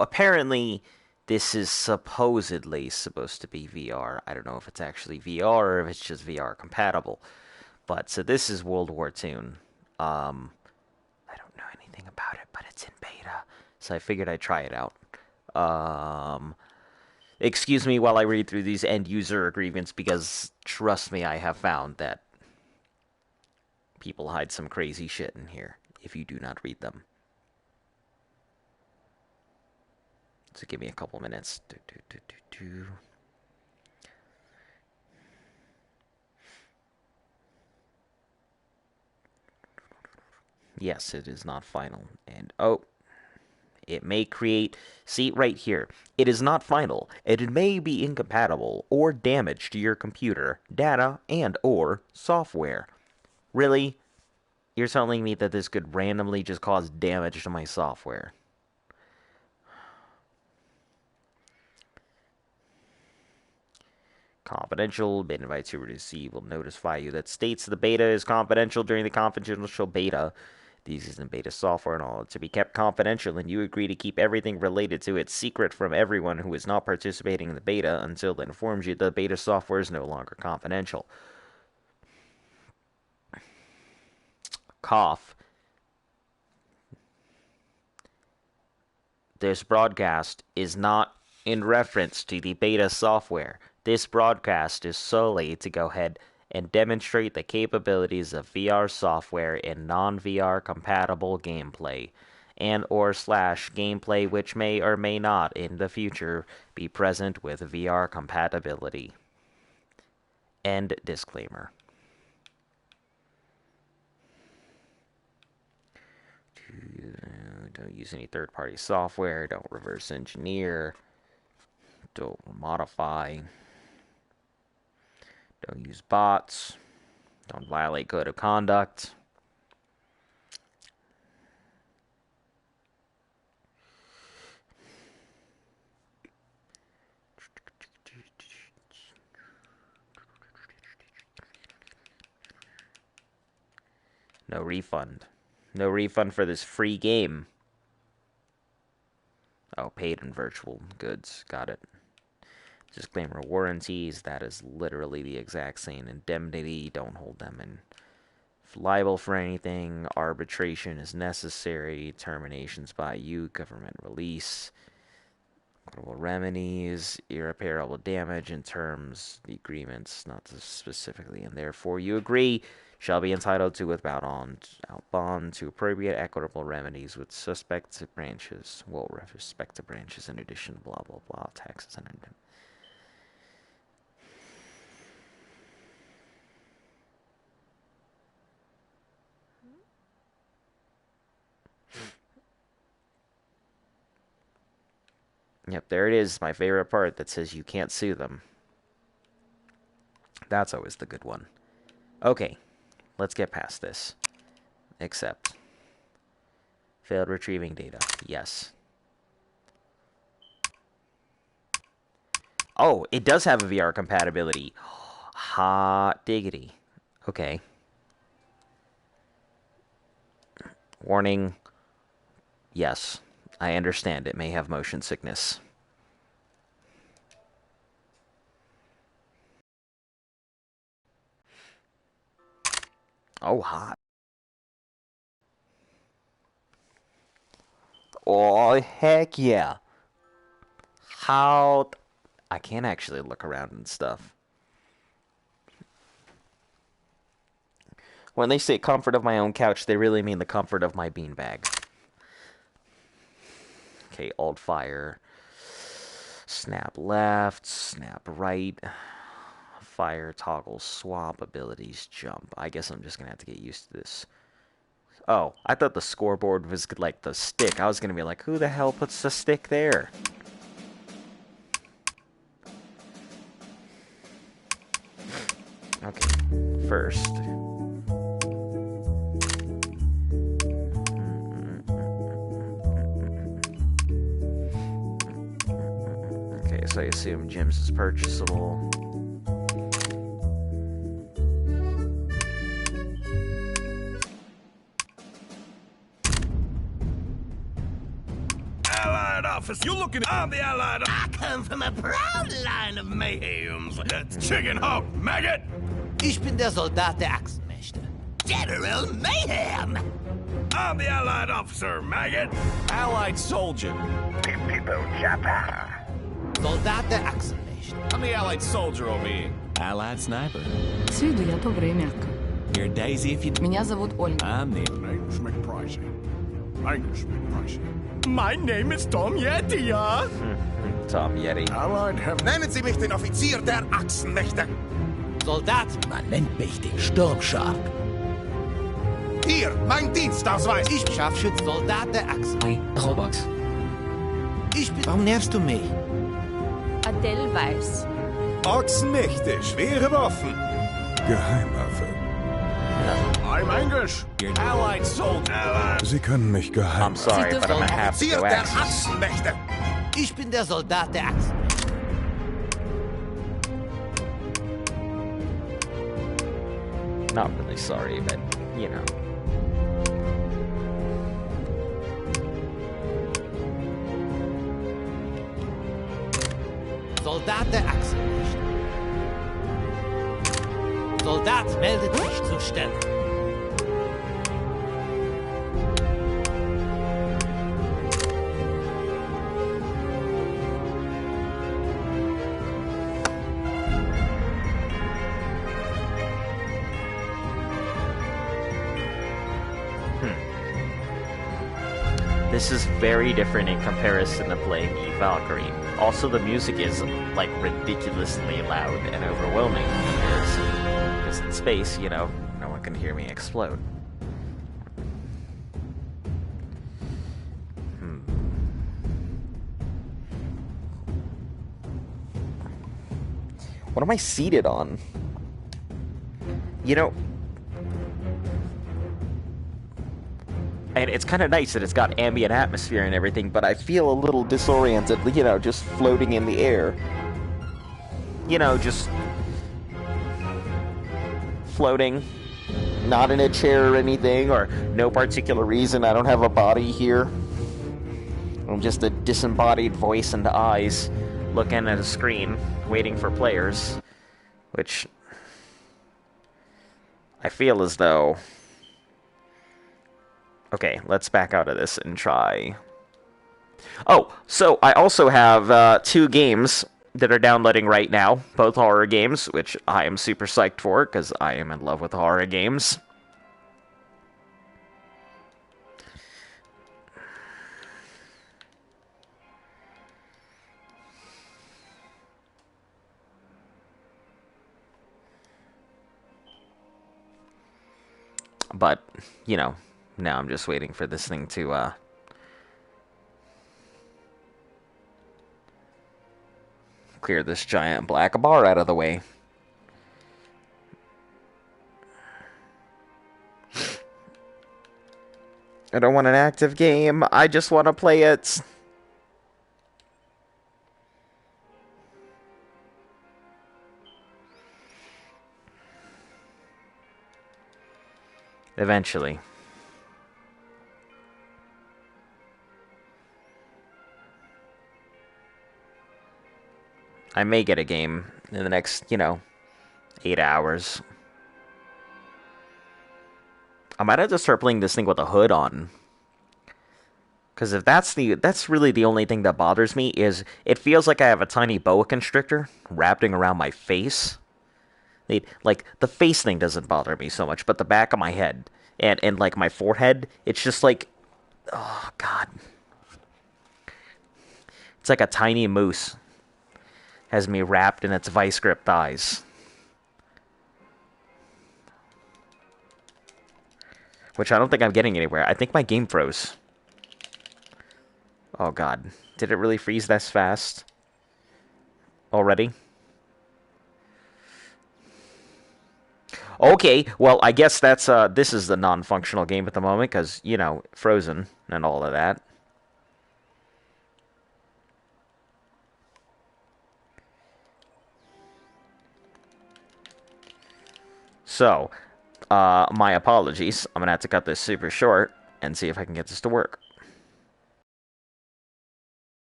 apparently this is supposedly supposed to be VR. I don't know if it's actually VR or if it's just VR compatible. But so this is World War II. I don't know anything about it, but it's in beta, so I figured I'd try it out. Um, Excuse me while I read through these end user agreements, because trust me, I have found that people hide some crazy shit in here if you do not read them. So give me a couple minutes. Yes, it is not final. And oh, it may create. See right here. It is not final. It may be incompatible or damage to your computer, data, and or software. Really? You're telling me that this could randomly just cause damage to my software? Confidential. Beta invites you to receive will notify you that states the beta is confidential during the confidential beta. These isn't beta software and all to be kept confidential, and you agree to keep everything related to it secret from everyone who is not participating in the beta until it informs you the beta software is no longer confidential. Cough. This broadcast is not in reference to the beta software. This broadcast is solely to go ahead and demonstrate the capabilities of VR software in non-VR compatible gameplay, and or slash gameplay which may or may not in the future be present with VR compatibility. End disclaimer. Don't use any third-party software. Don't reverse engineer. Don't modify. Don't use bots. Don't violate code of conduct. No refund. No refund for this free game. Oh, paid in virtual goods. Got it. Disclaimer warranties. That is literally the exact same. Indemnity. Don't hold them in liable for anything. Arbitration is necessary. Terminations by you. Government release. Equitable remedies. Irreparable damage in terms. The agreements. Not specifically. And therefore you agree. Shall be entitled to without bond to appropriate equitable remedies with suspect to branches. Well, respect to branches in addition, blah, blah, blah, taxes and... Yep, there it is, my favorite part that says you can't sue them. That's always the good one. Okay, let's get past this. Accept. Failed retrieving data. Yes. Oh, it does have a VR compatibility. Hot diggity. Okay. Warning. Yes, I understand it may have motion sickness. Oh, hot. Oh, heck yeah. How... I can't actually look around and stuff. When they say comfort of my own couch, they really mean the comfort of my beanbag. Okay, alt fire. Snap left, snap right. Fire, toggle, swap, abilities, jump. I guess I'm just gonna have to get used to this. Oh, I thought the scoreboard was like the stick. I was gonna be like, who the hell puts the stick there? Okay, first. Okay, so I assume Jim's is purchasable. officer. You looking? I'm the Allied. I come from a proud line of mayhems. That's Chicken Hawk, maggot. Ich bin der Soldat der Achsenmächte. General Mayhem. I'm the Allied officer, maggot. Allied soldier. People Japa. Soldat der Achsenmächte. I'm the Allied soldier over here. Allied sniper. С виду я добрая и мягкая. You're Daisy if you... Меня зовут Ольга. I'm the... Name's McPricey. Angus McPricey. My name is Tom Yeti, ja? Tom Yeti. Allied have... Nennen Sie mich den Offizier der Achsenmächte. Soldat. Man nennt mich den Sturmshark. Hier, mein Dienstausweis. Ich Scharfschütze. Soldat der Achsen. Azonavox. Ich bin... Warum nervst du mich? Adele Weiss. Ochsenmächte, schwere Waffen. Geheimwaffe. I'm Angus. You're Allied soldier. Allied. Sie können mich I'm geheim. sorry, but I'm gonna have to Offizier go der Axis. Achsenmächte. Ich bin der Soldat der Achsenmächte. Not really sorry, but, you know. Soldat der Achsenmächte. Soldat meldet sich zur Stelle. This is very different in comparison to playing Eve Valkyrie. Also, the music is, like, ridiculously loud and overwhelming because in space, you know, no one can hear me explode. What am I seated on? You know... And it's kind of nice that it's got ambient atmosphere and everything, but I feel a little disoriented, you know, just floating in the air. You know, just... floating. Not in a chair or anything, or no particular reason. I don't have a body here. I'm just a disembodied voice and eyes looking at a screen, waiting for players. Which... I feel as though... Okay, let's back out of this and try... Oh, so I also have 2 games that are downloading right now, both horror games, which I am super psyched for, because I am in love with horror games. But, you know... Now I'm just waiting for this thing to, clear this giant black bar out of the way. I don't want an active game. I just want to play it. Eventually. I may get a game in the next, you know, 8 hours. I might have to start playing this thing with a hood on. Because if that's really the only thing that bothers me, is it feels like I have a tiny boa constrictor wrapping around my face. Like, the face thing doesn't bother me so much, but the back of my head and like, my forehead, it's just like, oh, God. It's like a tiny moose. Has me wrapped in its vice-grip thighs. Which I don't think I'm getting anywhere. I think my game froze. Oh god. Did it really freeze this fast? Already? Okay, well, I guess that's, this is the non-functional game at the moment, because, you know, frozen and all of that. So, my apologies. I'm going to have to cut this super short and see if I can get this to work.